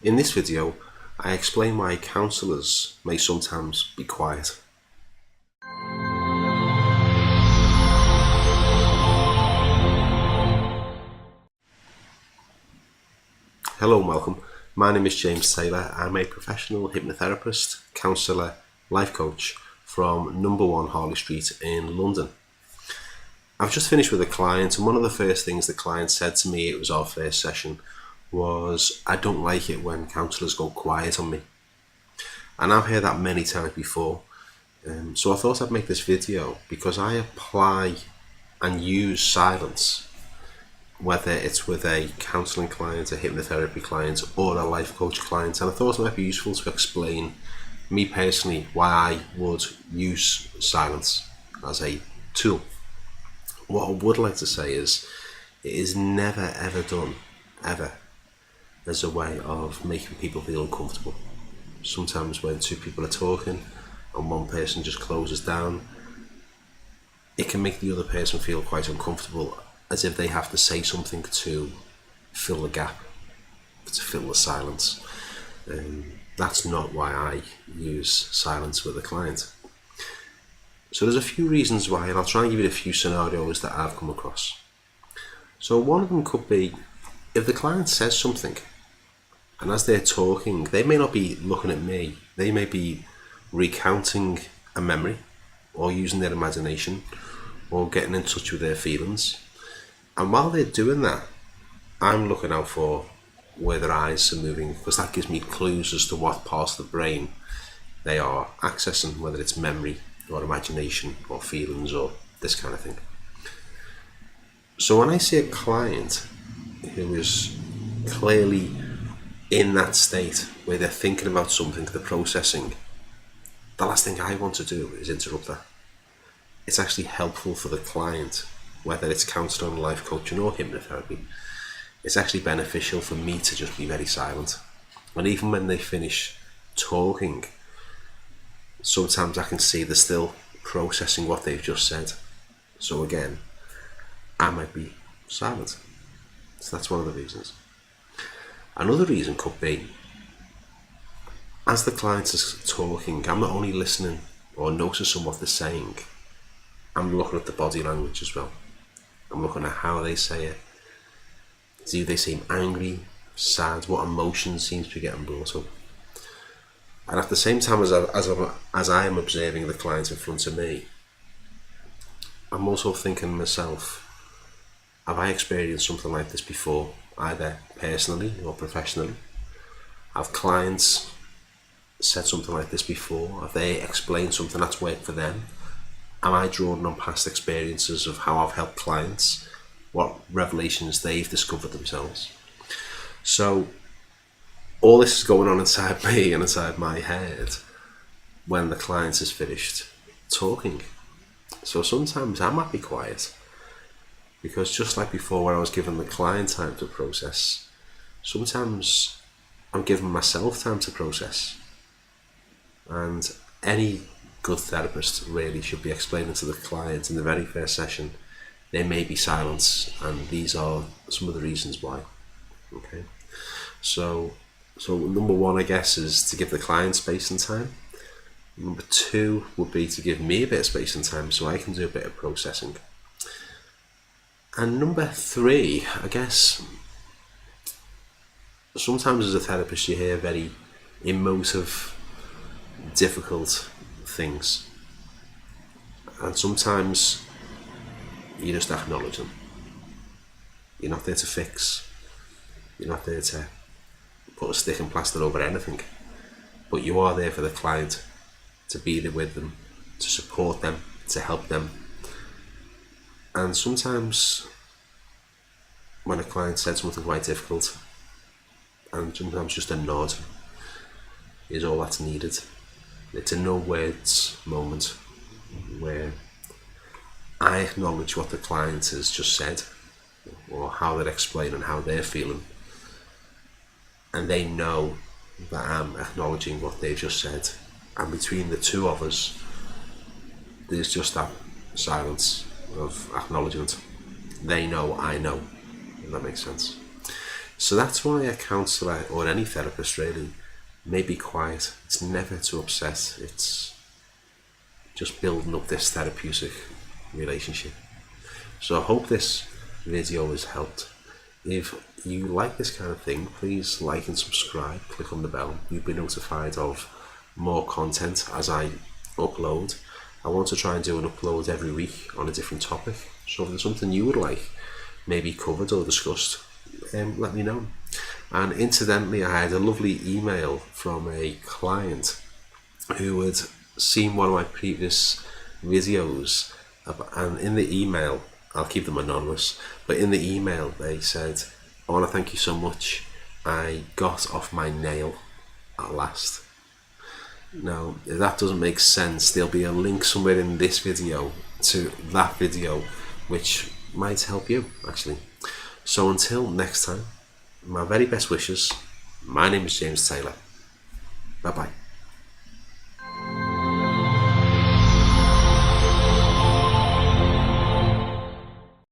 In this video, I explain why counsellors may sometimes be quiet. Hello and welcome. My name is James Taylor. I'm a professional hypnotherapist, counsellor, life coach from number 1 Harley Street in London. I've just finished with a client, and one of the first things the client said to me, it was our first session, was, I don't like it when counsellors go quiet on me. And I've heard that many times before. So I thought I'd make this video because I apply and use silence, whether it's with a counselling client, a hypnotherapy client, or a life coach client. And I thought it might be useful to explain, me personally, why I would use silence as a tool. What I would like to say is, it is never ever done, ever, as a way of making people feel uncomfortable. Sometimes when two people are talking and one person just closes down, it can make the other person feel quite uncomfortable, as if they have to say something to fill the gap, to fill the silence. That's not why I use silence with a client. So there's a few reasons why, and I'll try and give you a few scenarios that I've come across. So one of them could be, if the client says something, and as they're talking, they may not be looking at me, they may be recounting a memory, or using their imagination, or getting in touch with their feelings. And while they're doing that, I'm looking out for where their eyes are moving, because that gives me clues as to what parts of the brain they are accessing, whether it's memory or imagination or feelings or this kind of thing. So when I see a client who is clearly in that state where they're thinking about something, they're processing, the last thing I want to do is interrupt that. It's actually helpful for the client, whether it's counselling, life coaching or hypnotherapy. It's actually beneficial for me to just be very silent. And even when they finish talking, sometimes I can see they're still processing what they've just said. So again, I might be silent. So that's one of the reasons. Another reason could be, as the client is talking, I'm not only listening or noticing what they're saying, I'm looking at the body language as well. I'm looking at how they say it. Do they seem angry, sad? What emotions seems to be getting brought up? And at the same time as I am observing the client in front of me, I'm also thinking to myself, have I experienced something like this before, either personally or professionally? Have clients said something like this before? Have they explained something that's worked for them? Am I drawing on past experiences of how I've helped clients, what revelations they've discovered themselves? So all this is going on inside me and inside my head when the client is finished talking. So sometimes I might be quiet, because just like before when I was giving the client time to process, sometimes I'm giving myself time to process. And any good therapist really should be explaining to the client in the very first session, there may be silence, and these are some of the reasons why. Okay, so number 1, I guess, is to give the client space and time. Number 2 would be to give me a bit of space and time so I can do a bit of processing. And number 3, I guess, sometimes as a therapist you hear very emotive, difficult things, and sometimes you just acknowledge them. You're not there to fix, you're not there to put a stick and plaster over anything, but you are there for the client, to be there with them, to support them, to help them. And sometimes when a client said something quite difficult, and sometimes just a nod is all that's needed. It's a no words moment where I acknowledge what the client has just said, or how they're explaining how they're feeling, and they know that I'm acknowledging what they've just said, and between the two of us there's just that silence of acknowledgement. They know, I know, if that makes sense. So that's why a counsellor, or any therapist really, may be quiet. It's never to upset. It's just building up this therapeutic relationship. So I hope this video has helped. If you like this kind of thing, please like and subscribe, click on the bell. You'll be notified of more content as I upload. I want to try and do an upload every week on a different topic. So if there's something you would like maybe covered or discussed, let me know. And incidentally, I had a lovely email from a client who had seen one of my previous videos, and in the email, I'll keep them anonymous, but in the email they said, I want to thank you so much, I got off my nail at last. Now, if that doesn't make sense, there'll be a link somewhere in this video to that video which might help you actually. So until next time, my very best wishes. My name is James Taylor. Bye bye.